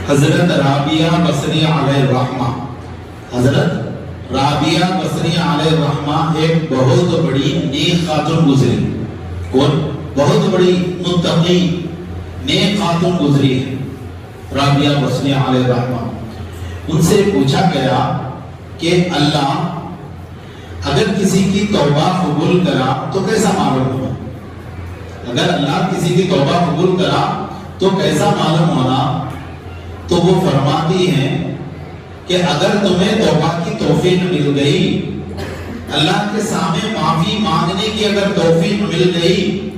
حضرت رابعہ بصری علیہ الرحمہ، حضرت رابعہ بصری علیہ الرحمہ ایک بہت بڑی نیک خاتون گزری. کون؟ بہت بڑی متقی نیک خاتون گزری ہے رابعہ بصری علیہ الرحمہ. ان سے پوچھا گیا کہ اللہ اگر کسی کی توبہ قبول کرا تو کیسا معلوم ہوا؟ اگر اللہ کسی کی توبہ قبول کرا تو کیسا معلوم ہونا؟ تو وہ فرماتی ہیں کہ اگر تمہیں توبہ کی توفیق مل گئی، اللہ کے سامنے معافی مانگنے کی اگر توفیق مل گئی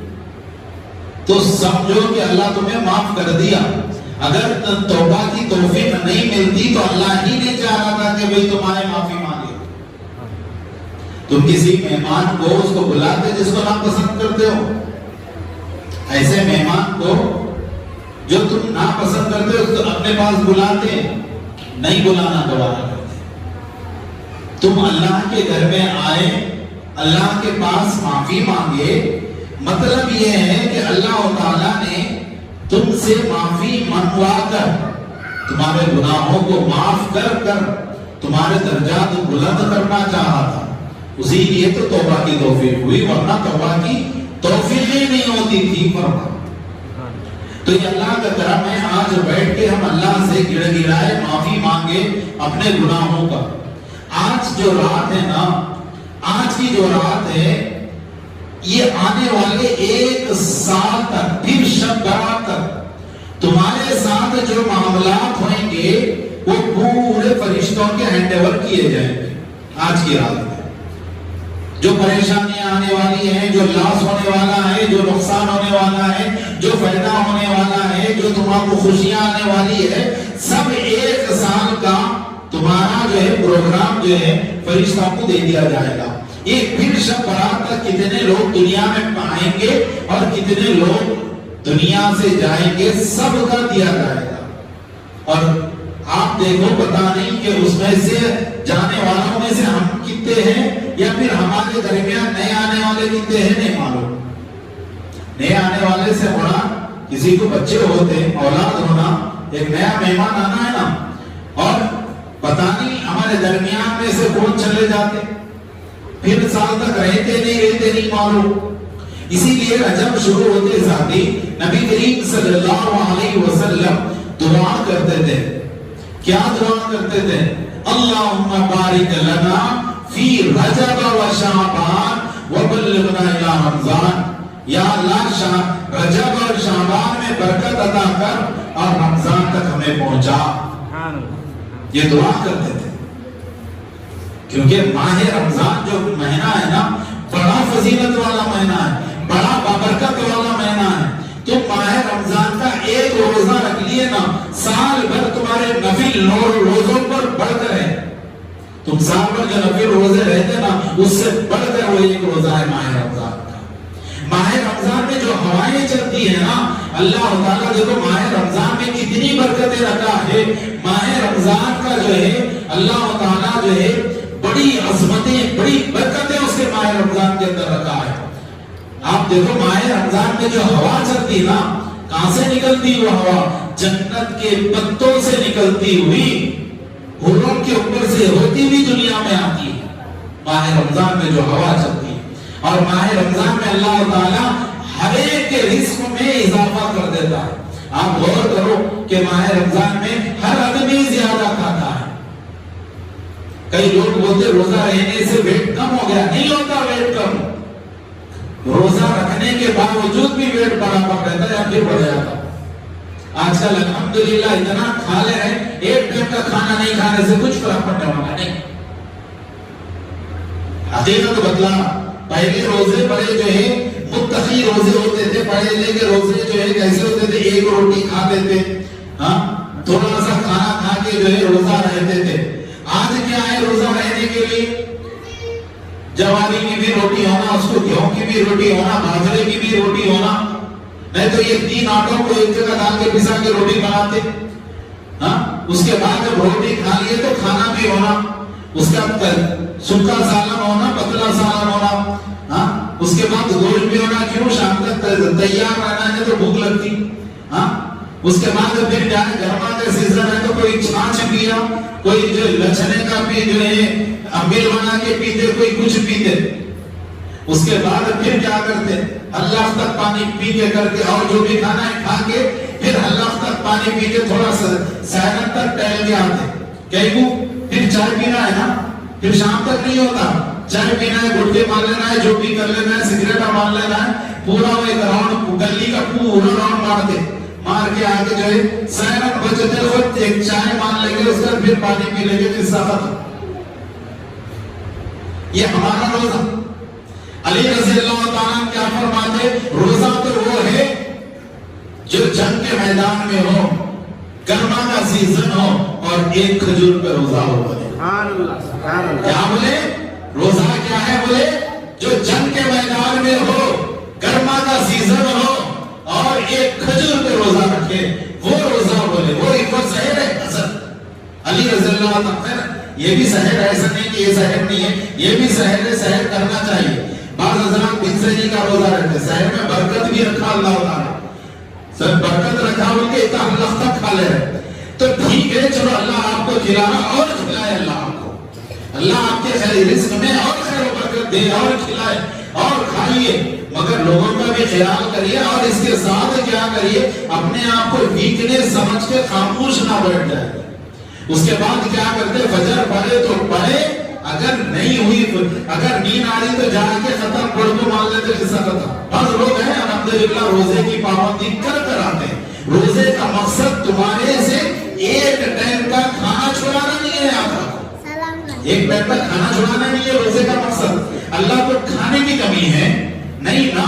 تو سمجھو کہ اللہ تمہیں معاف کر دیا. اگر توبہ کی توفیق نہیں ملتی تو اللہ ہی نہیں چاہ رہا تھا کہ بھئی تمہارے معافی مانگے. تم کسی مہمان کو اس کو بلاتے جس کو ناپسند کرتے ہو، ایسے مہمان کو جو تم ناپسند کرتے ہو اس کو اپنے پاس بلاتے، نہیں بلانا گوارا کرتے. تم اللہ کے گھر میں آئے، اللہ کے پاس معافی مانگے، مطلب یہ ہے کہ اللہ تعالیٰ نے تم سے معافی منگوا کر تمہارے گناہوں کو معاف کر کر تمہارے درجات بلند کرنا چاہا تھا. اسی لیے تو توبہ کی توفیق ہوئی، ورنہ توبہ کی توفیق ہی نہیں ہوتی تھی. تو یہ اللہ کا کرم ہے، آج بیٹھ کے ہم اللہ سے گڑ گڑائے معافی مانگے اپنے گناہوں کا. آج جو رات ہے نا، آج کی جو رات ہے، یہ آنے والے 1 سال تک، پھر شب برات تک تمہارے ساتھ جو معاملات ہوئیں گے وہ پورے فرشتوں کے ہینڈ اوور کیے جائیں گے. آج کی رات میں جو پریشانیاں آنے والی ہیں، جو لاس ہونے والا ہے، جو نقصان ہونے والا ہے، جو فائدہ ہونے والا ہے، جو تمہارے خوشیاں آنے والی ہے، سب 1 سال کا تمہارا جو ہے پروگرام جو ہے فرشتوں کو دے دیا جائے گا. یہ پھر شب برات تک کتنے لوگ دنیا میں آئیں گے اور کتنے لوگ دنیا سے جائیں گے، سب کا دیا جائے گا. اور آپ دیکھو، پتا نہیں کہ اس میں سے جانے والوں میں سے ہم کتنے ہیں یا پھر ہمارے درمیان نئے آنے والے کتنے ہیں، نہیں معلوم. نئے آنے والے سے ہونا، کسی کو بچے ہوتے، اولاد ہونا، ایک نیا مہمان آنا ہے نا. اور پتا نہیں ہمارے درمیان میں سے کون چلے جاتے، پھر سال تک رہتے نہیں معلوم. اسی لیے رجب شروع ہوتے ساتھی نبی کریم صلی اللہ علیہ وسلم دعا کرتے تھے. کیا دعا کرتے تھے؟ اللہم بارک لنا فی رجب و شعبان وبلغنا الی رمضان. یا اللہ رجب اور شعبان میں برکت عطا کر اور رمضان تک ہمیں پہنچا. یہ دعا کرتے تھے کیونکہ ماہ رمضان جو مہینہ ہے نا، بڑا فضیلت والا مہینہ ہے، بڑا بابرکت والا مہینہ ہے. تو ماہ رمضان کا 1 روزہ رکھ لیے نا، سال بھر تمہارے نفل روزوں پر بڑھ کر ہے. تم سال بھر جو نفل روزے رہتے نا، اس سے بڑھ کر وہ 1 روزہ ہے ماہ رمضان کا. ماہ رمضان میں جو ہوائیں چلتی ہیں نا، اللہ تعالیٰ دیکھو ماہ رمضان میں کتنی برکتیں رکھا ہے. ماہ رمضان کا جو ہے اللہ تعالیٰ جو ہے بڑی عظمتیں، بڑی برکتیں اس کے ماہ رمضان کے اندر رکھا ہے. آپ دیکھو ماہ رمضان میں جو ہوا چلتی نا، کہاں سے نکلتی وہ ہوا؟ جنت کے پتوں سے نکلتی ہوئی، حوروں کے اوپر سے ہوتی ہوئی دنیا میں آتی ہے ماہ رمضان میں جو ہوا چلتی ہے. اور ماہ رمضان میں اللہ تعالیٰ ہر ایک کے رزق میں اضافہ کر دیتا ہے. آپ غور کرو کہ ماہ رمضان میں ہر آدمی زیادہ کھاتا ہے. کئی لوگ بولتے روزہ رہنے سے ویٹ کم ہو گیا، نہیں ہوتا ویٹ کم. روزہ رکھنے کے باوجود بھی ویٹ برابر رہتا ہے یا پھر بڑھ جاتا. آج کل الحمدللہ اتنا کھا لے رہے، 1 ٹائم کا کھانا نہیں کھانے سے کچھ فرق پڑنے والا نہیں. حقیقت بدلا. پہلے روزے بڑے جو ہے متقی روزے ہوتے تھے، پڑھے لکھے روزے جو ہے کیسے ہوتے تھے؟ 1 روٹی کھاتے تھے، ہاں تھوڑا سا کھانا کھا کے جو ہے روزہ رہتے تھے. آج کیا ہے روزہ رہنے کے لیے؟ جواری کی بھی روٹی ہونا، اس کو گیہوں کی بھی روٹی ہونا، باجرے کی بھی روٹی ہونا. نہیں تو یہ 3 آٹوں کو ایک جگہ ڈال کے پسا کے روٹی بناتے. ہاں اس کے بعد جب روٹی کھا لیے تو کھانا بھی ہونا، اس کا سکا سالن ہونا، پتلا سالن ہونا. ہاں اس کے بعد گوشت بھی ہونا. کیوں؟ شام تک تیار رہنا ہے تو بھوک لگتی. ہاں اس کے بعد پھر جائے گرما کا سیزن پیا, کوئی جو لچنے کا پی, جو ہے امبل بنا کے پیتے, کوئی کچھ پیتے. اس کے بعد پھر کیا کرتے, اللہ تک پانی پی کے کر کے, اور جو بھی کھانا ہے کھا کے پھر اللہ تک پانی پی کے تھوڑا سا سیرن تک ٹہل کے آتے. پھر چائے پینا ہے نا, پھر شام تک نہیں ہوتا, چائے پینا ہے, گٹکے مار لینا ہے, جو بھی کر لینا ہے, سگریٹ مار لینا ہے, پورا وہ ایک راؤنڈ گلی کا پورا راؤنڈ مارتے, مار کے آگے جو ہے سیرن بجتے وقت ایک چائے مان لیں گے, اس کا پھر پانی پی لیں گے, قصہ ختم. یہ ہمارا روزہ. علی رضی اللہ تعالیٰ کیا فرماتے, روزہ تو وہ ہے جو جنگ کے میدان میں ہو, گرما کا سیزن ہو, اور ایک کھجور پہ روزہ ہو. کیا بولے, روزہ کیا ہے, بولے جو جنگ کے میدان میں ہو, گرما کا سیزن ہو, اور ایک کھجور پہ روزہ رکھے, وہ روزہ بولے. وہ سحر ہے اصل. علی رضی اللہ تعالیٰ, یہ بھی سحر ہے, ایسا نہیں کہ یہ سحر نہیں ہے, یہ بھی سحر ہے, سحر کرنا چاہیے. بعض حضرات بن سحری کا روزہ رکھتے, سحر میں برکت بھی رکھا اللہ تعالیٰ, سب برکت رکھا ان کے اتنا اللہ تک کھا لے رہے. تو ٹھیک ہے, چلو اللہ آپ کو کھلانا, اور کھلائے اللہ آپ کو, اللہ آپ کے خیر رزق میں اور خیر و برکت دے, اور کھلائے اور کھائیے, مگر لوگوں کا بھی خیال کریے, اور اس کے ساتھ کیا کریے, اپنے آپ کو ویکنیس سمجھ کے خاموش نہ بیٹھ جائے. اس کے بعد کیا کرتے, فجر پڑھے تو پڑھے, اگر نہیں ہوئی, اگر نیند آ رہی تو جا کے ختم پڑھ کو مان لیتے, قصہ ختم. بعض لوگ ہیں الحمدللہ روزے کی پابندی کر آتے ہیں. روزے کا مقصد تمہارے سے ایک ٹائم کا کھانا چھڑانا نہیں ہے, آپ کو ایک ٹائم کا کھانا چھڑانا نہیں ہے روزے کا مقصد. اللہ کو کھانے کی کمی ہے نہیں نا.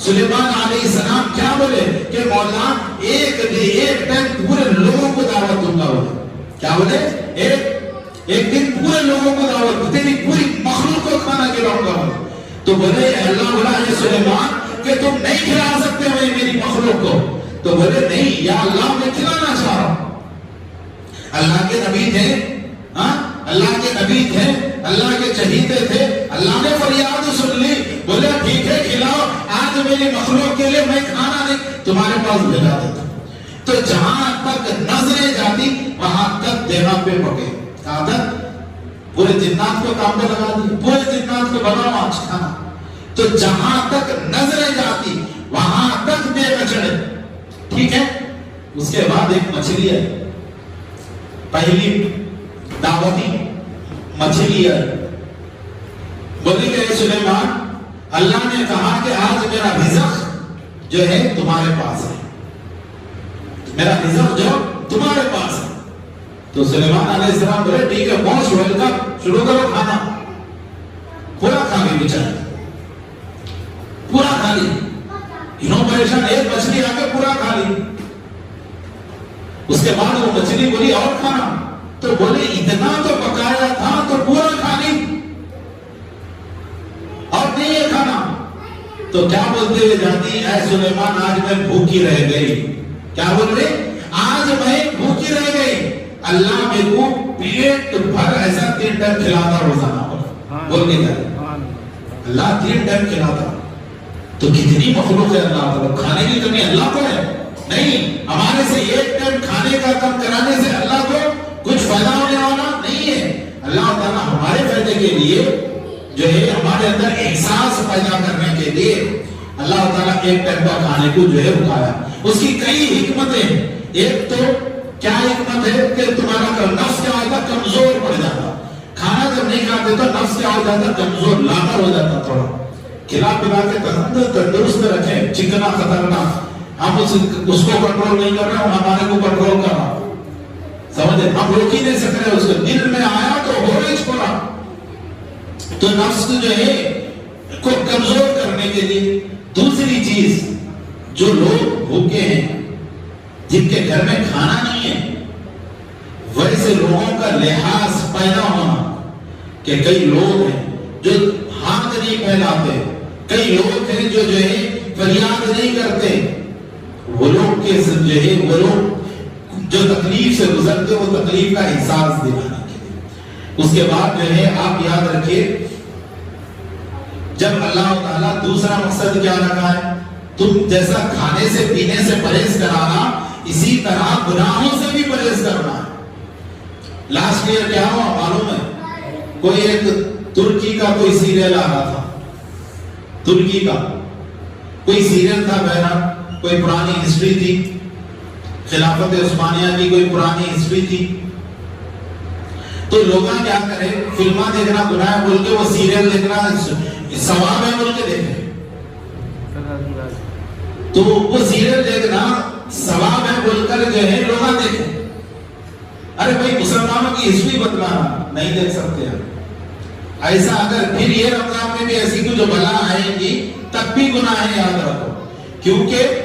سلیمان علیہ السلام کیا بولے کہ مولا ایک ٹائم پورے لوگوں کو دعوت دوں گا. کیا بولے, ایک دن پورے لوگوں کو دعوت, تیری پوری مخلوق کو کھانا کھلاؤں گا. تو بولے اللہ بولا ہے سلیمان کہ تم نہیں کھلا سکتے ہو میری مخلوق کو. تو بولے نہیں یا اللہ, میں کھلانا چاہ رہا ہوں. اللہ کے نبی تھے, اللہ کے نبی تھے, اللہ کے چہیتے تھے, اللہ نے فریاد سن لی, بولے ٹھیک ہے کھلاؤ, آج میری مخلوق کے لیے میں کھانا نہیں تمہارے پاس بھیجا دیتا. تو جہاں تک نظریں جاتی وہاں تک دینا پہ پکے. کہاں تک, پورے جنات کو کام پہ لگا دی, پورے جنات کو بناؤ آج کھانا. تو جہاں تک نظریں جاتی وہاں تک بے کچڑے. ٹھیک ہے, اس کے بعد ایک مچھلی ہے, پہلی دعوتی مچھلی ہے. بولے کہ سلیمان, اللہ نے کہا کہ آج میرا رزق جو ہے تمہارے پاس ہے, میرا رزق جو تمہارے پاس ہے. تو سلیمان علیہ السلام بولے ٹھیک ہے, موسٹ ویلکم, شروع کرو کھانا. پورا کھا لی بیچارے, پورا کھا لی, انہوں پریشان, ایک مچھلی آ کے پورا کھا لی. اس کے بعد وہ مچھلی بولی اور کھانا. تو بولے اتنا تو پکایا تھا تو پورا کھا لی, اور نہیں ہے کھانا. تو کیا بولتے ہوئے جاتی, اے سلیمان آج میں بھوکی رہ گئی. کیا بول رہے, آج میں بھوکی رہ گئی, اللہ میرے کو پیٹ بھر ایسا 3 ٹائم کھلاتا روزانہ. بول کے جائے اللہ 3 ٹائم کھلاتا. تو کتنی مخلوق ہے اللہ تعالیٰ, کھانے کی کمی اللہ کو ہے نہیں. ہمارے سے ایک ٹائم کھانے کا کم کرانے سے اللہ کو کچھ فائدہ ہونے والا نہیں ہے. اللہ تعالیٰ ہمارے فائدے کے لیے جو ہے, ہمارے اندر احساس پیدا کرنے کے لیے اللہ تعالیٰ ایک ٹائم کا کھانے کو جو ہے رکایا. اس کی کئی حکمتیں. ایک تو کیا حکمت ہے کہ تمہارا نفس کیا ہوتا, کمزور پڑ جاتا. کھانا جب نہیں کھاتے تو نفس کیا ہو جاتا, کمزور, لاغر ہو جاتا. تھوڑا کھلا پلا کے تندرست رکھیں, چکنا خطرناک. ہم اس کو کنٹرول نہیں کر رہے, ہمارے کو کنٹرول کر رہا. سمجھے, ہم روک ہی نہیں سک رہے. اس کو دل میں آیا تو ہو نہیں چھوڑا. تو نفس جو ہے کو کمزور کرنے کے لیے. دوسری چیز, جو لوگ بھوکے ہیں, جن کے گھر میں کھانا نہیں ہے, ویسے لوگوں کا لحاظ پیدا ہونا. کہ کئی لوگ ہیں جو ہاتھ نہیں پھیلاتے, کئی لوگ ہیں جو ہے فریاد نہیں کرتے. وہ لوگ کے جو ہے, وہ لوگ جو تکلیف سے گزرتے, وہ تکلیف کا احساس دلانا کے لیے. اس کے بعد جو ہے آپ یاد رکھیے, جب اللہ تعالیٰ دوسرا مقصد کیا رکھا ہے, تم جیسا کھانے سے پینے سے پرہیز کرانا, اسی طرح گناہوں سے بھی پرہیز کرنا ہے. لاسٹ ایئر کیا ہوا معلوم ہے؟ کوئی ایک ترکی کا کوئی سیریل آ رہا تھا، ترکی کا کوئی سیریل تھا، بہرحال کوئی پرانی ہسٹری تھی، خلافت عثمانیہ کی کوئی پرانی ہسٹری تھی. تو لوگ کیا کرے، فلماں دیکھنا گناہ ہے بول کے وہ سیریل دیکھنا ثواب ہے بول کے دیکھے. تو وہ سیریل دیکھنا ثواب ہے بول کر جو ہے لوگ دیکھے. ارے بھائی مسلمانوں کی ہسٹری بتلانا نہیں دیکھ سکتے ہیں. ایسا اگر پھر یہ رمضان میں بھی ایسی جو بلا آئے گی تب بھی گناہ ہے، یاد رکھو. کیونکہ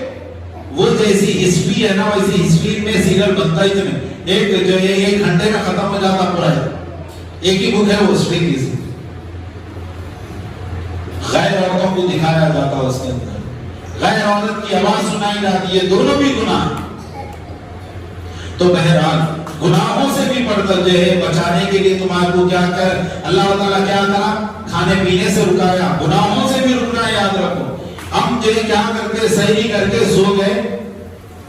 وہ جیسی ہسٹری ہے نا ویسی ہسٹری میں سیریل بنتا ہی نہیں. ایک جو ہے 1 گھنٹے میں ختم ہو جاتا پورا ہے. ایک ہی بک ہے وہ ہسٹری کی، غیر عورتوں کو دکھایا جاتا اس کے اندر، غیر عورت کی آواز سنائی جاتی ہے، دونوں بھی گناہ. تو بہرحال گناہوں سے بھی پڑھ کر جو ہے بچانے کے لیے تمہارے کو کیا کر اللہ تعالیٰ کیا کرا، کھانے پینے سے رکایا، گناہوں سے بھی رکنا. یاد رکھو ہم جو ہے کیا کرتے، سحری کر کے سو گئے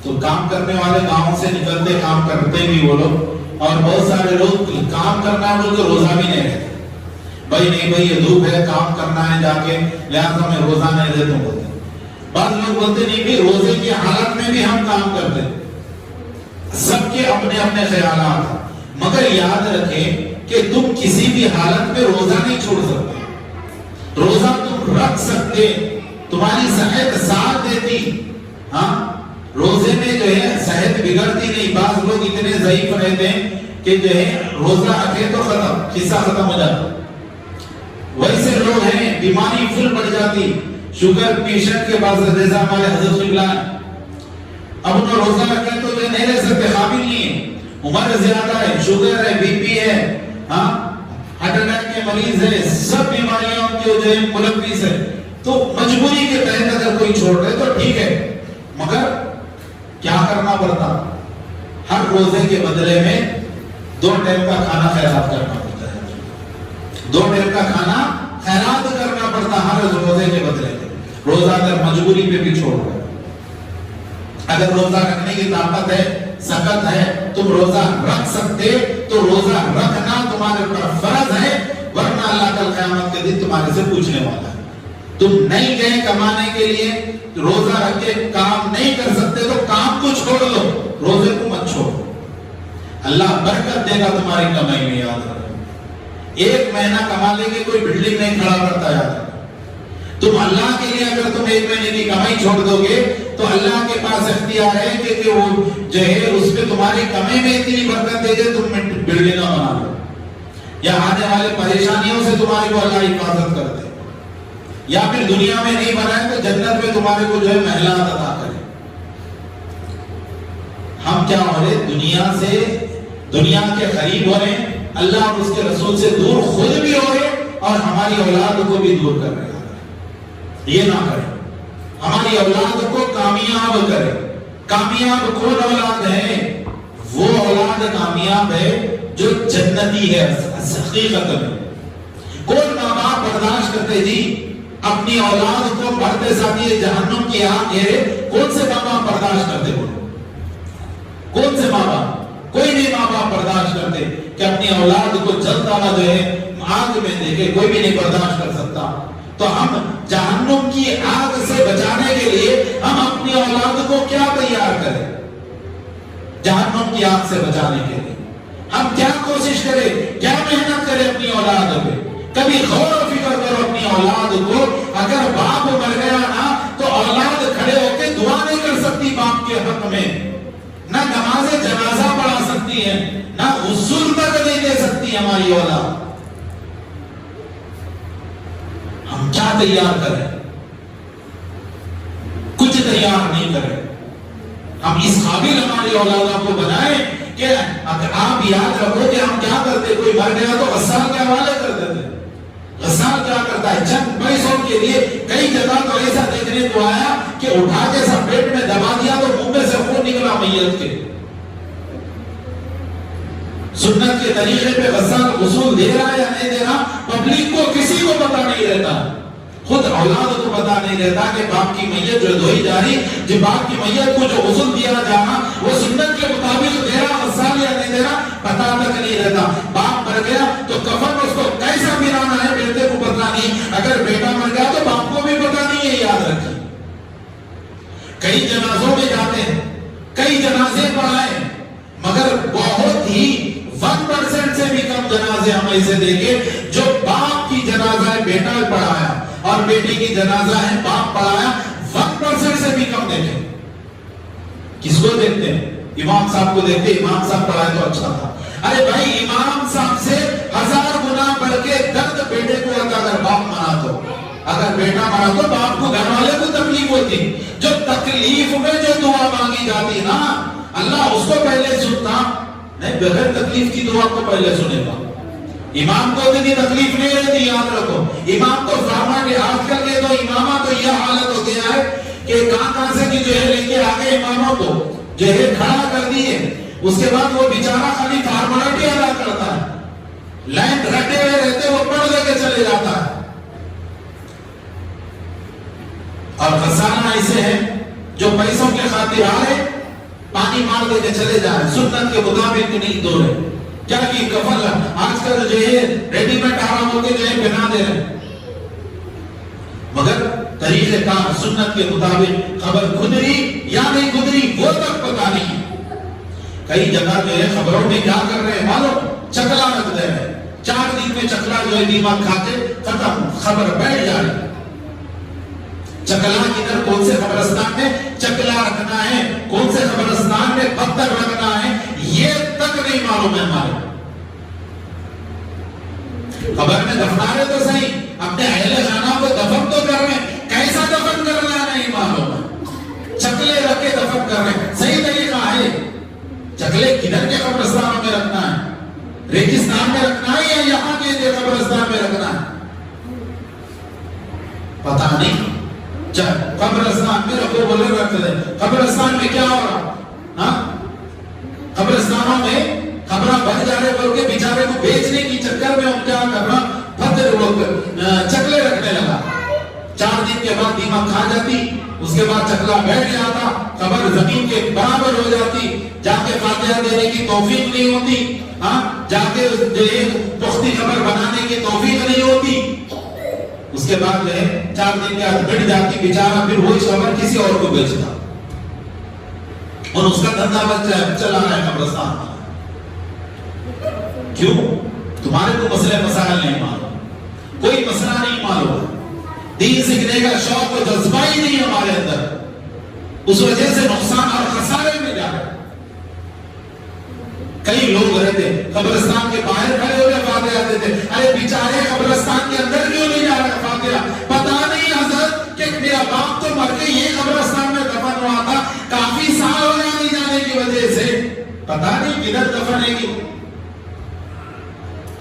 تو کام کرنے والے گاؤں سے نکلتے، کام کرتے بھی وہ لوگ، اور بہت سارے لوگ کام کرنا ہے بول کے روزہ بھی نہیں رہتے. بھائی نہیں بھائی یہ دھوپ ہے، کام کرنا ہے جا کے، لہٰذا میں روزہ نہیں دیتا بولتے. بعض لوگ بولتے نہیں بھی روزے کی حالت میں بھی ہم کام کرتے. سب کے اپنے اپنے خیالات ہیں، مگر یاد رکھیں کہ تم کسی بھی حالت میں روزہ نہیں چھوڑ سکتے. روزہ تم رکھ سکتے، تمہاری صحت ساتھ دیتی. ہاں روزے میں جو ہے صحت بگڑتی نہیں. بعض لوگ اتنے ضعیف رہتے ہیں کہ جو ہے روزہ رکھے تو ختم، قصہ ختم ہو جاتا. ویسے لوگ ہیں بیماری فل بڑھ جاتی، شوگر پیشنٹ کے پاس جیسا ہمارے حضرت قبلہ اب انہوں روزہ رکھے تو یہ نہیں رہ سکتے، قابل نہیں ہے، عمر زیادہ ہے، شوگر ہے، بی پی ہے، ہاں ہارٹ اٹیک کے مریض ہے، سب بیماریاں جو ہے ملوث ہے. تو مجبوری کے تحت اگر کوئی چھوڑ رہے تو ٹھیک ہے، مگر کیا کرنا پڑتا، ہر روزے کے بدلے میں 2 ٹائم کا کھانا خیرات کرنا پڑتا ہے. 2 ٹائم کا کھانا خیرات کرنا پڑتا ہر روزے کے بدلے میں. روزہ اگر مجبوری پہ بھی چھوڑ رہے، اگر روزہ رکھنے کی طاقت ہے، سکت ہے، تم روزہ رکھ سکتے تو روزہ رکھنا تمہارے اوپر فرض ہے، ورنہ اللہ کل قیامت کے دن تمہارے سے پوچھنے والا ہے. تم نہیں گئے کمانے کے لیے، روزہ رکھ کے کام نہیں کر سکتے تو کام کو چھوڑ دو، روزے کو مت چھوڑو. اللہ برکت دے گا تمہاری کمائی میں. یاد رکھو 1 مہینہ کما لے کے کوئی بلڈنگ نہیں کھڑا کرتا. یاد رکھو تم اللہ کے لیے اگر تم 1 مہینے کی کمائی چھوڑ دو گے تو اللہ کے پاس اختیار ہے کہ وہ جو ہے اس پہ تمہاری کمائی میں اتنی برکت دے دے تم بلڈنگ بنا لو، یا آنے والے پریشانیوں سے تمہاری کو اللہ حفاظت کر دے، یا پھر دنیا میں نہیں بنائے تو جنت میں تمہارے کو جو ہے محلات عطا کرے. ہم کیا ہو رہے، دنیا سے، دنیا کے قریب ہو رہے ہیں، اللہ اور اس کے رسول سے دور خود بھی ہو رہے اور ہماری اولاد کو بھی دور کر رہے ہیں. یہ نہ کریں، ہماری اولاد کو کامیاب کریں. کامیاب کون اولاد ہے؟ وہ اولاد کامیاب ہے جو جنتی ہے. حقیقت میں کون ماں باپ برداشت کرتے جی اپنی اولاد کو بڑھتے ساتھی جہنم کی آگ گھیرے؟ کون سے ماں باپ برداشت کرتے ہو؟ کون سے ماں باپ؟ کوئی نہیں ماں باپ برداشت کرتے کہ اپنی اولاد کو جلتا ہوا جو ہے آگ میں دیکھے، کوئی بھی نہیں برداشت کر سکتا. تو ہم جہنم کی آگ سے بچانے کے لیے ہم اپنی اولاد کو کیا تیار کریں؟ جہنم کی آگ سے بچانے کے لیے ہم کیا کوشش کریں، کیا محنت کریں اپنی اولاد پہ؟ کبھی غور و فکر کرو اپنی اولاد کو. اگر باپ مر گیا نا تو اولاد کھڑے ہو کے دعا نہیں کر سکتی باپ کے حق میں، نہ نماز جنازہ پڑھا سکتی ہے، نہ غسل تک نہیں دے سکتی ہماری اولاد. ہم کیا تیار کریں؟ کچھ تیار نہیں کریں. ہم اس قابل ہماری اولادوں کو بنائیں کہ آپ یاد رکھو کہ ہم کیا کرتے، کوئی مر گیا تو غسال کے حوالے کر دیتے. غسال کیا کرتا ہے؟ چند پیسوں کے لیے کئی جگہ تو ایسا دیکھنے کو آیا کہ اٹھا کے سب پیٹ میں دبا دیا تو منہ میں سے خون نکلا میت کے. سنت کے طریقے پہ غسال غسول دے رہا ہے یا نہیں دے رہا، پبلک کو کسی کو پتا نہیں رہتا، خود اولاد کو پتا نہیں رہتا کہ باپ کی میت جو دھوئی جا رہی، جو باپ کی میت کو جو غسل دیا جانا وہ سنت کے مطابق دے رہا غسال یا نہیں دے رہا، پتا تک نہیں رہتا. باپ مر گیا تو کفن اس کو کیسا ملانا ہے بیٹے کو پتا نہیں, اگر بیٹا مر گیا تو باپ کو بھی پتا نہیں ہے. یاد رکھیں, کئی جنازوں میں جاتے ہیں, کئی جنازے پڑھائے, مگر بہت ہی 1% سے بھی کم جنازے ہم ایسے دیکھیں جو باپ کی جنازہ ہے بیٹا پڑھایا اور بیٹی کی جنازہ ہے باپ پڑھایا. 1% سے بھی کم دیکھیں. کس کو دیکھتے ہیں؟ امام صاحب کو دیکھتے, امام صاحب پڑھائے تو اچھا تھا. ارے بھائی, امام صاحب سے 1000 گنا بڑھ کے درد بیٹے کو ہوتا اگر باپ مرا تو. اگر بیٹا مرا تو باپ کو, گھر والے کو تکلیف ہوتی. جو تکلیف میں جو دعا مانگی جاتی نا, اللہ اس کو پہلے سنتا نہیں, بغیر تکلیف کی دعا کو پہلے سنے گا. امام کو اتنی تکلیف نہیں رہتی, یاد رکھو. امام تو فرما کے آج کل کے تو امامہ تو یہ حالت ہو گیا ہے کہ کہاں سے کی جو ہے لے کے آگے اماموں کو جو ہے کھڑا کر دیے, اس کے بعد وہ بیچارہ خالی فارملٹی ادا کرتا ہے, لائن رکھے ہوئے رہتے وہ پڑھ لے کے چلے جاتا ہے. اور خزانہ ایسے ہیں جو پیسوں کے خاطر آ رہے پانی مار دے کے چلے جا رہے, سنت کے مطابق نہیں دو رہے. کیا کی کفن آج کل جو ہے ریڈی میڈ آرام ہو کے جو ہے پہنا دے رہے, مگر طریقہ کار سنت کے مطابق خبر گزری یا نہیں گزری وہ تک پتا نہیں. کئی جگہ جو ہے خبروں میں کیا کر رہے ہیں معلوم, چکلا رکھ دے رہے, 4 دن میں چکلا جو ہے دیمک کھا کے ختم, خبر بیٹھ جا رہی. چکلا کدھر, کون سے قبرستان میں چکلا رکھنا ہے, کون سے قبرستان میں پتھر رکھنا ہے, یہ تک نہیں معلوم ہے ہمارے. قبر میں دفنا رہے تو صحیح, اپنے اہل خانہ کو دفن تو کر رہے ہیں, کیسا دفن کرنا نہیں معلوم ہے. چکلے رکھ کے دفن کر رہے ہیں, صحیح طریقہ ہے. چکلے کدھر کے قبرستانوں میں رکھنا ہے, ریگستان میں رکھنا ہے یا یہاں کے قبرستان میں رکھنا ہے, پتا نہیں. قبرستان میں رکھو بولے رکھتے ہیں, قبرستان میں کیا ہو رہا, قبرستانوں میں خبریں بن جا رہے بول کے بیچارے کو بیچنے کی چکر میں ہم کیا کر رہا, پتھر چکلے رکھنے لگا. 4 دن کے بعد دیمک کھا جاتی, اس کے بعد چکلا بیٹھ جاتا, قبر زمین کے برابر ہو جاتی, جا کے فاتحہ دینے کی توفیق نہیں ہوتی, جا کے پختی قبر بنانے کی توفیق نہیں ہوتی. اس کے بعد جو ہے 4 دن کے بعد بڑھ جاتی بیچارہ, پھر وہی خبر کسی اور کو بیچتا اور اس کا دھندا چلا رہا ہے قبرستان. کیوں؟ تمہارے کو مسئلے مسائل نہیں معلوم, کوئی مسئلہ نہیں معلوم, دین سیکھنے کا شوق و جذبہ ہی نہیں ہمارے اندر, اس وجہ سے نقصان اور خسارے میں جا رہے. کئی لوگ رہتے قبرستان کے باہر کھڑے ہو کے فاتحہ دیتے, ارے بیچارے قبرستان کے اندر کیوں نہیں جا رہے فاتحہ, پتا نہیں حضرت کہ میرا باپ تو مر کے یہ قبرستان میں دفن ہوا تھا, کافی سال ہو گیا نہیں جانے کی وجہ سے, پتا نہیں کدھر دفن ہے گی,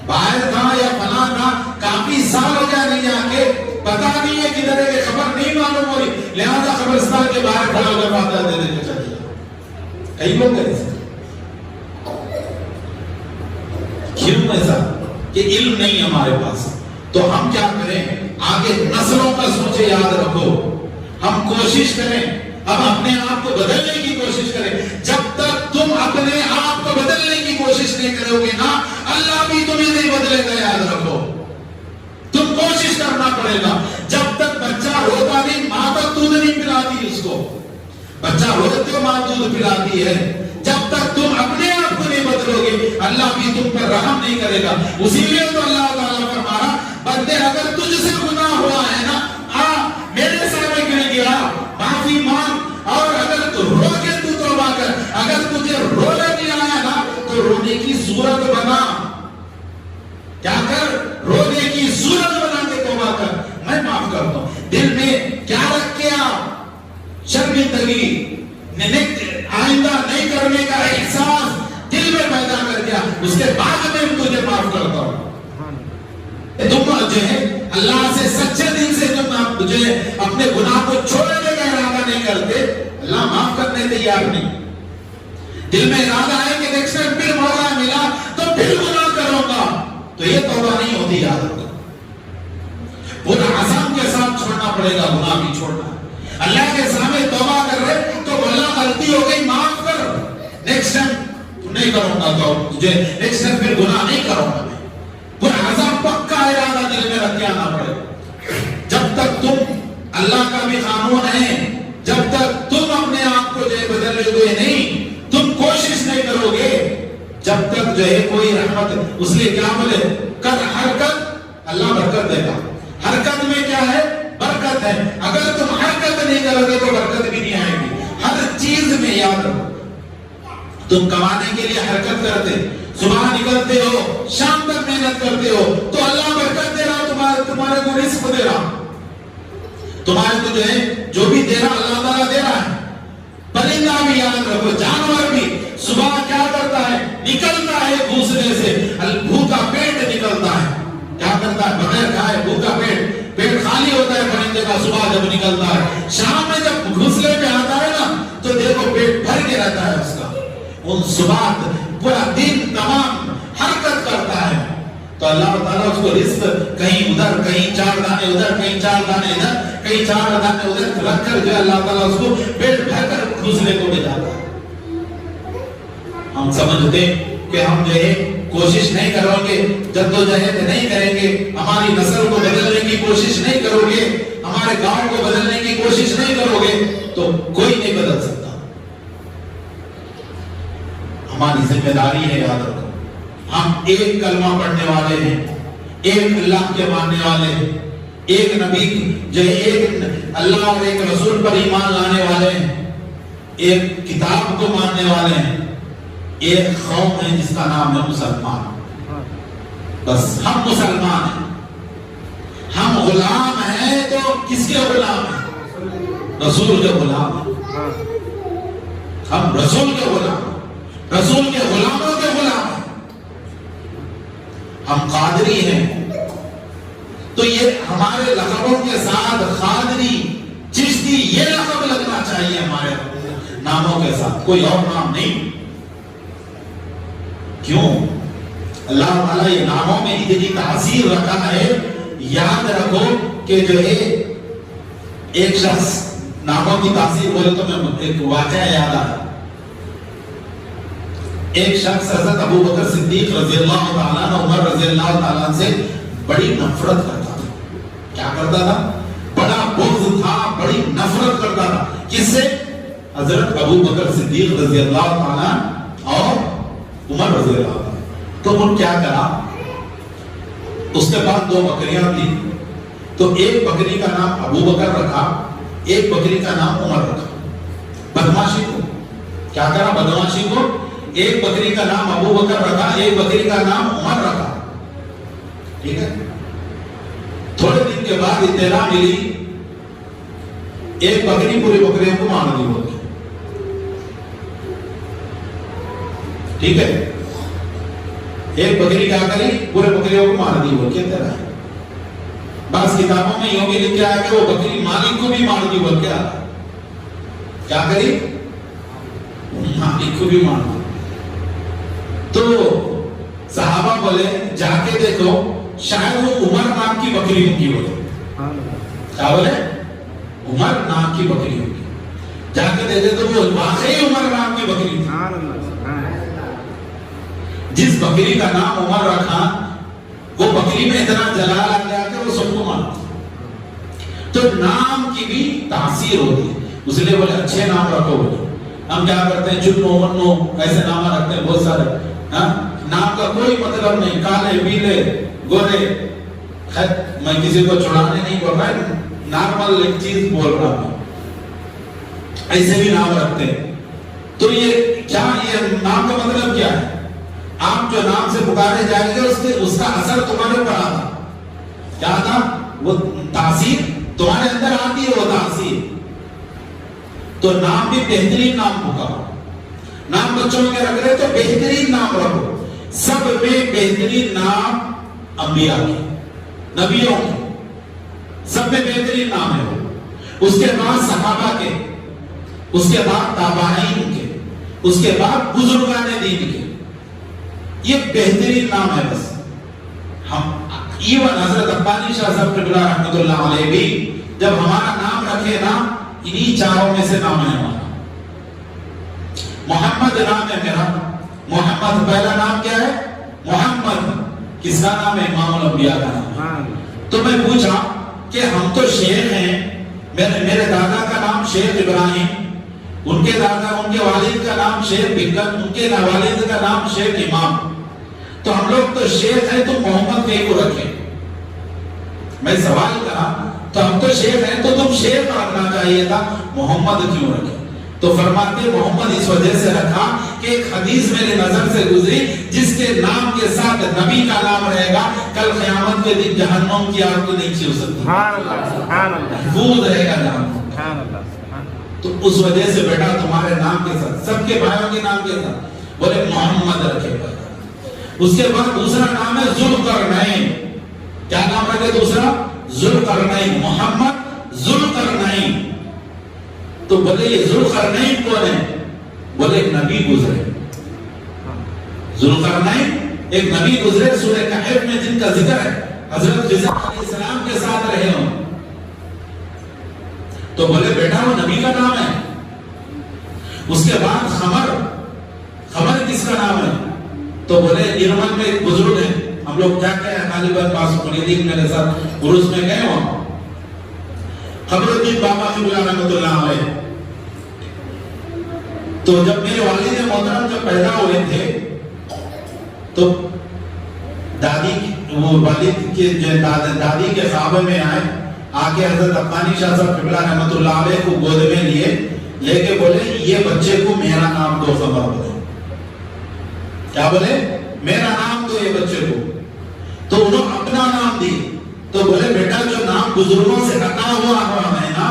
باہر تھا یا فلاں تھا, کافی سال ہو گیا نہیں جا کے, پتا نہیں ہے کدھر ہے, خبر نہیں معلوم ہو رہی, لہذا قبرستان کے باہر کھڑا ہو کے فاتحہ دے دیتے چلیے. کئی لوگ ایسے. کیوں ایسا؟ کہ علم نہیں ہمارے پاس. تو ہم کیا کریں, آگے نسلوں کا سوچے, یاد رکھو, ہم کوشش کریں, اب اپنے آپ کو بدلنے کی کوشش کریں. جب تک تم اپنے آپ کو بدلنے کی کوشش نہیں کرو گے نا, اللہ بھی تمہیں نہیں بدلے گا. یاد رکھو, تم کوشش کرنا پڑے گا. جب تک بچہ روتا نہیں, ماں تک دودھ نہیں پلاتی اس کو, بچہ روتے تو ماں دودھ پلاتی ہے. جب تک تم اپنے آپ کو نہیں بدلو گے, اللہ بھی تم پر رحم نہیں کرے گا. اسی لیے تو اللہ تعالیٰ فرمایا, بندے اگر تجھ سے گناہ ہوا ہے نا, میرے سامنے گر گیا, معافی مانگ, اور اگر تو رو کے تو توبہ کر. اگر تجھے رونا نہیں آیا نا تو رونے کی صورت بنا, کیا کر, رونے کی صورت بنا کے توبہ کر, میں معاف کرتا ہوں. دل میں کیا رکھ کے آپ شرمندگی, آئندہ نہیں کرنے کا احساس دل میں پیدا کر دیا, اس کے بعد میں تجھے معاف کرتا ہوں. تم جو ہے اللہ سے سچے دل سے تم جو ہے اپنے گناہ کو چھوڑنے کا ارادہ نہیں کرتے, اللہ معاف کرنے تیار نہیں. دل میں ارادہ ہے کہ نیکسٹ ٹائم پھر موقع ملا تو پھر گناہ کروں گا, تو یہ توبہ نہیں ہوتی. یاد رکھو, پورا عزم کے ساتھ چھوڑنا پڑے گا, گناہ بھی چھوڑنا. اللہ کے سامنے توبہ کر رہے تو اللہ غلطی ہو گئی, معاف کر, نیکسٹ ٹائم تم نے کروں گا تو مجھے نیکسٹ ٹائم پھر گناہ نہیں کروں گا میں. پورا عذاب پکا ارادہ دل میں رکھ کے آنا پڑے. جب تک تم اللہ کا بھی قانون ہے، جب تک تم اپنے آپ کو جو ہے بدلے ہوئے نہیں، تم کوشش نہیں کرو گے، جب تک جو ہے کوئی رحمت. اس لیے کیا بولے کر حرکت اللہ برکت دے گا. حرکت میں کیا ہے؟ برکت ہے. اگر تم حرکت نہیں کرو گے تو برکت بھی نہیں آئے گی. ہر چیز میں یاد رکھو، تم کمانے کے لیے حرکت کرتے، صبح نکلتے ہو، شام تک محنت کرتے ہو تو اللہ برکت دے رہا، تمہارے کو رزق دے رہا، تمہارے کو جو ہے جو بھی دے رہا اللہ تعالیٰ دے رہا ہے. پرندہ بھی یاد رکھو، جانور بھی صبح کیا کرتا ہے؟ نکلتا ہے گھونسلے سے، بھوکا پیٹ نکلتا ہے. کیا کرتا ہے؟ بغیر کھائے بھوکا پیٹ خالی ہوتا ہے پرندے کا صبح جب نکلتا ہے. شام میں جب گھونسلے پہ آتا ہے نا تو دیکھو پیٹ بھر کے رہتا ہے اس کا. ان صبح پورا دن تمام حرکت کرتا ہے تو اللہ تعالیٰ اس کو رزق کہیں ادھر، کہیں 4 دانے ادھر، کہیں 4 دانے ادھر، کہیں 4 دانے ادھر رکھ کر جو اللہ تعالیٰ اس کو پیٹ بھر کر گھونسلے کو بھیجاتا ہے. ہم سمجھتے کہ ہم جو ہے کوشش نہیں کرو گے، جدوجہد نہیں کریں گے، ہماری نسل کو بدلنے کی کوشش نہیں کرو گے، ہمارے گاؤں کو بدلنے کی کوشش نہیں کرو گے تو کوئی نہیں بدل سکتا. ہماری ذمہ داری ہے، یاد رکھو ہم ایک کلمہ پڑھنے والے ہیں، ایک اللہ کے ماننے والے ہیں، ایک نبی جو ایک اللہ اور ایک رسول پر ایمان لانے والے ہیں، ایک کتاب کو ماننے والے ہیں، ایک قوم ہے جس کا نام ہے مسلمان. بس ہم مسلمان ہیں. ہم غلام ہیں تو کس کے غلام ہیں؟ رسول کے غلام ہیں. ہم رسول کے غلام ہیں، رسول کے غلاموں کے غلام ہیں. ہم قادری ہیں تو یہ ہمارے لقبوں کے ساتھ قادری، چشتی یہ لقب لگنا چاہیے ہمارے ناموں کے ساتھ، کوئی اور نام نہیں. کیوں؟ اللہ تعالیٰ یہ ناموں میں اتنی تاثیر رکھا ہے. یاد رکھو کہ جو ہے ایک شخص ناموں کی تاثیر بولے تو میں ایک واقعہ یاد آیا. ایک شخص حضرت ابو بکر صدیق رضی اللہ تعالیٰ عنہ، عمر رضی اللہ تعالیٰ سے بڑی نفرت کرتا تھا. کیا کرتا تھا؟ بڑا بغض تھا، بڑی نفرت کرتا تھا. کس سے؟ حضرت ابو بکر صدیق رضی اللہ تعالیٰ اور عمر رضی اللہ تعالیٰ. تو انہوں کیا کرا؟ اس کے بعد 2 بکریاں تھی تو ایک بکری کا نام ابو بکر رکھا، ایک بکری کا نام عمر رکھا. بدماشی کو کیا کرا؟ بدماشی کو ایک بکری کا نام ابو بکر رکھا، ایک بکری کا نام عمر رکھا. ٹھیک ہے. تھوڑے دن کے بعد اطلاع ملی ایک بکری پوری بکریوں کو مار دی ہوگی. ٹھیک ہے. ایک بکری کیا کری؟ پورے بکریوں کو مار دی ہوگی. بعض کتابوں میں یوں بھی لکھا ہے کہ وہ بکری مالک کو بھی مار دی ہوگی. کیا کری؟ مالک کو بھی مار دی. تو صحابہ بولے جا کے دیکھو شاید وہ عمر نام کی بکری ان کی ہوگی. کیا بولے؟ عمر نام کی بکری ہوگی. جا کے دیکھے تو وہ واقعی عمر نام کی بکری تھی. جس بکری کا نام عمر رکھا وہ بکری میں اتنا جلال آ گیا کہ وہ سب کو مانتا. تو نام کی بھی تاثیر ہوتی ہے. اس لیے بولے اچھے نام رکھو. بولے ہم کیا کرتے ہیں چنو منو ایسے نام رکھتے ہیں بہت سارے. نام کا کوئی مطلب نہیں، کالے پیلے گورے. خیر میں کسی کو چھڑانے نہیں بول رہا، نارمل ایک چیز بول رہا ہوں. ایسے بھی نام رکھتے ہیں. تو یہ کیا، یہ نام کا مطلب کیا ہے؟ آپ جو نام سے پکارے جائیں گے اس کا اثر تمہارے اوپر آتا. کیا تھا؟ وہ تاثیر تمہارے اندر آتی ہے، وہ تاثیر. تو نام بھی بہترین نام پکارو. نام بچوں کے رکھ رہے تو بہترین نام رکھو. سب میں بہترین نام انبیاء کے، نبیوں کے، سب میں بہترین نام ہے وہ. اس کے بعد صحابہ کے، اس کے بعد تابعین کے، اس کے بعد بزرگان دین کے. یہ بہترین نام ہے. بس ہم ایون حضرت عبانی شاہ صاحب رحمۃ اللہ علیہ بھی جب ہمارا نام رکھے نا انہی چاروں میں سے نام ہے ہمارا. محمد نام ہے میرا، محمد پہلا نام کیا ہے؟ محمد کس کا نام ہے؟ امام الانبیاء کا نام ہے۔ تو میں پوچھا کہ ہم تو شیخ ہیں، میرے دادا کا نام شیخ ابراہیم، ان کے دادا ان کے والد کا نام شیخ بکر، ان کے والد کا نام شیخ امام، تو ہم لوگ تو شیخ ہیں، تو محمد کہیں کو رکھیں؟ میں سوال کرا تو ہم تو شیخ ہیں تو تم شیخ رکھنا چاہیے تھا، محمد کیوں رکھے؟ تو فرماتے محمد اس وجہ سے رکھا کہ ایک حدیث میرے نظر سے گزری، جس کے نام کے ساتھ نبی کا نام رہے گا، کل قیامت کے دن جہنم کی آگ کو نہیں چھو سکتی، محفوظ رہے گا نام۔ تو اس وجہ سے بیٹا تمہارے نام کے ساتھ، سب کے بھائیوں کے نام کے ساتھ بولے محمد رکھے گا۔ اس کے بعد دوسرا نام ہے ذوالقرنین، کیا نام رکھے دوسرا؟ ذوالقرنین، محمد ذوالقرنین۔ تو بولے یہ ذوالقرنین کون ہے؟ بولے ایک نبی گزرے، ذوالقرنین ایک نبی گزرے، سورہ کہف میں جن کا ذکر ہے، حضرت خضر علیہ السلام کے ساتھ رہے ہوں۔ تو بولے بیٹا وہ نبی کا نام ہے۔ اس کے بعد خمر، خمر کس کا نام ہے؟ تو بولے ایرمن میں ایک بزرگ ہے، ہم لوگ کیا کہے ہیں غالباً پاس مریدین میرے ساتھ عرس میں گئے وہاں، خبر الدین بابا قبلہ رحمۃ اللہ علیہ۔ تو جب میرے والد محترم جب پیدا ہوئے تھے تو دادی وہ والد کے دادی کے خواب میں آئے، آگے حضرت عبانی شاہ صاحب قبلہ رحمۃ اللہ علیہ کو گود میں لیے، لے کے بولے یہ بچے کو میرا نام دو، خبر بولے کیا بولے؟ میرا نام دو یہ بچے کو۔ تو انہوں اپنا نام دی، تو بولے بیٹا جو نام بزرگوں سے عطا ہوا ہے نا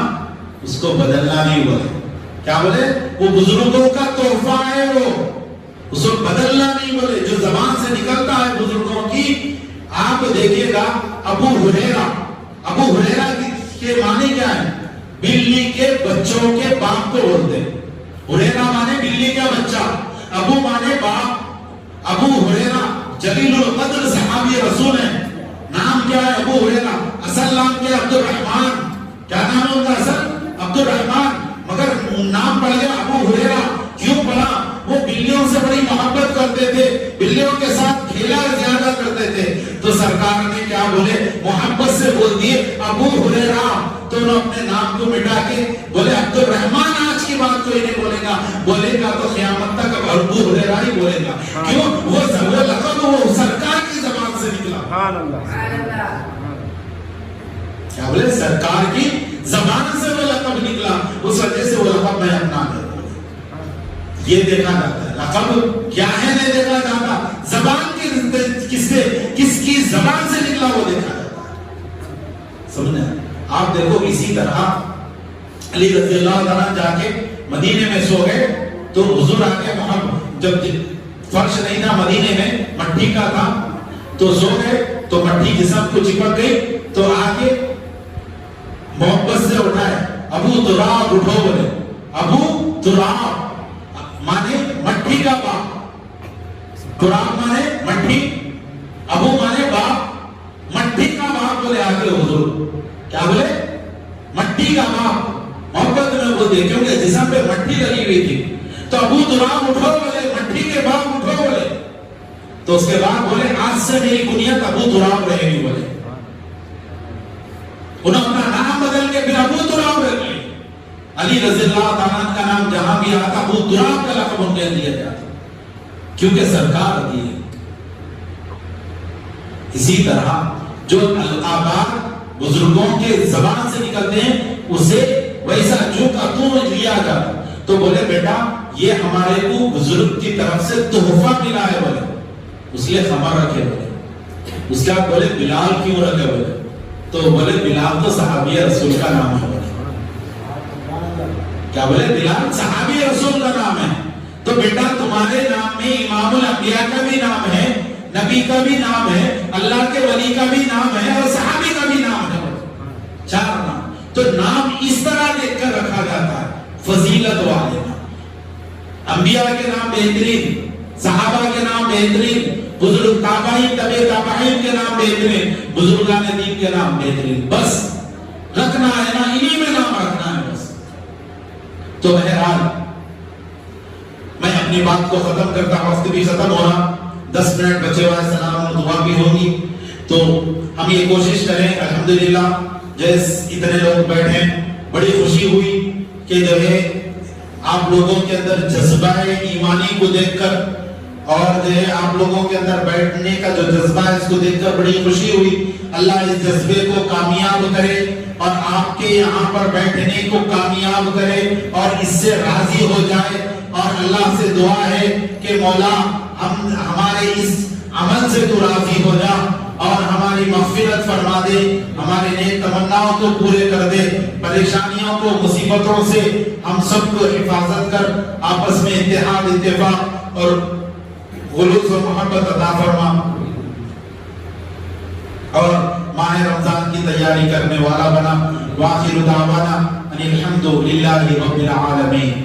اس کو بدلنا نہیں بولے، کیا بولے؟ وہ بزرگوں کا تحفہ ہے، وہ اس کو بدلنا نہیں بولے، جو زبان سے نکلتا ہے بزرگوں کی۔ آپ دیکھیے گا ابو ہریرہ، ابو ہریرہ کے معنی کیا ہے؟ بلی کے بچوں کے باپ کو بولتے ہیں، ہریرہ مانے بلی کا بچہ، ابو مانے باپ۔ ابو ہریرہ جلیل القدر صحابی رسول ہیں، نام کیا ہے؟ ابو ہریرہ، اصل نام کیا ہے؟ عبد الرحمن۔ کیا نام ہے ان کا اصل؟ عبد الرحمن، مگر نام پڑ گیا ابو ہریرہ۔ کیوں پڑا؟ وہ بلیوں سے بڑی محبت کرتے تھے، بلیوں کے ساتھ کھیلا زیادہ کرتے تھے، تو سرکار نے کیا بولے؟ محبت سے بول دیے ابو ہریرہ۔ تو انہوں اپنے نام کو مٹا کے بولے عبد الرحمن، آج کی بات کوئی نہیں بولے گا، بولے گا تو قیامت تک اب ابو ہریرہ ہی بولے گا۔ کیوں؟ وہ لقب وہ سرکار کی زبان سے نکلا، کیا بولے؟ سرکار کی زبان سے وہ لقب نکلا، اس وجہ سے وہ لقب میں اپنا کر یہ دیکھا جاتا ہے۔ لقب کیا ہے نہیں دیکھا جاتا، زبان کس کی زبان سے نکلا وہ دیکھا جاتا ہے، سمجھے؟ آپ دیکھو اسی طرح علی رضی اللہ عنہ جا کے مدینے میں سو گئے، تو حضور آگے محمد جب فرش نہیں تھا مدینے میں، مٹی کا تھا، تو سو گئے تو مٹی جسم کو چپک گئی، تو آگے محبت سے اٹھائے، ابو تراب اٹھو بولے، ابو تراب مانے مٹی کا باپ، تراب مانے مٹی، ابو مانے باپ، مٹی کا باپ بولے آگے حضور، کیا بولے؟ مٹی کا باپ، محبت میں بولتے کیونکہ جسم پہ مٹی لگی ہوئی تھی، تو ابو تراب اٹھو بولے، مٹی کے باپ اٹھو بولے، تو اس کے بعد بولے آج سے میری کنیت ابو تراب رہے گی بولے، انہوں اپنا نام بدل کے پھر ابو تراب رہ گئی۔ علی رضی اللہ عنہ کا نام جہاں بھی آتا ابو تراب کا لقب ان کے دیا جاتا، کیونکہ سرکار دی ہے۔ اسی طرح جو القابات بزرگوں کے زبان سے نکلتے ہیں اسے ویسا جو کا تو لیا جاتا، تو بولے بیٹا یہ ہمارے کو بزرگ کی طرف سے تحفہ ملا ہے بولے، اس لیے خمر رکھے بولے۔ اس کے بعد بولے بلال کیوں رکھے بولے، تو بولے بلال تو صحابی رسول کا نام ہے بولے، کیا بولے؟ بلال صحابی رسول کا نام ہے۔ تو بیٹا تمہارے نام میں امام الانبیاء کا بھی نام ہے، نبی کا بھی نام ہے، اللہ کے ولی کا بھی نام ہے، اور صحابی کا بھی نام ہے، چار نام۔ تو نام اس طرح دیکھ کر رکھا جاتا ہے، فضیلت والے نام، انبیاء کے نام بہترین، صحابہ کے نام بہترین، بزرگ تابعین تبع تابعین کے نام بہترین، بزرگان دین کے نام بہترین، بس رکھنا ہے نا، انہی میں نام رکھنا ہے بس۔ تو بہرحال میں اپنی بات کو ختم کرتا ہوں، وقت بھی ختم ہو رہا، 10 منٹ بچے ہوئے، سلام اور دعا بھی ہوگی، تو ہم یہ کوشش کریں. الحمدللہ جیسے اتنے لوگ بیٹھے، بڑی خوشی ہوئی کہ جو ہے آپ لوگوں کے اندر جذبہ ایمانی کو دیکھ کر اور جو ہے آپ لوگوں کے اندر بیٹھنے کا جو جذبہ ہے اس کو دیکھ کر بڑی خوشی ہوئی. اللہ اس جذبے کو کامیاب کرے اور آپ کے یہاں پر بیٹھنے کو کامیاب کرے اور اس سے راضی ہو جائے. اور اللہ سے دعا ہے کہ مولا ہمارے اس عمل سے تو راضی ہو جا اور ہماری مغفرت فرما دے، ہمارے نیک تمناؤں کو پورے کر دے، پریشانیوں کو، مصیبتوں سے ہم سب کو حفاظت کر، آپس میں اتحاد، اتفاق اور خلوص و محبت عطا فرما، اور ماہ رمضان کی تیاری کرنے والا بنا. وآخر دعوانا ان الحمد للہ رب العالمین.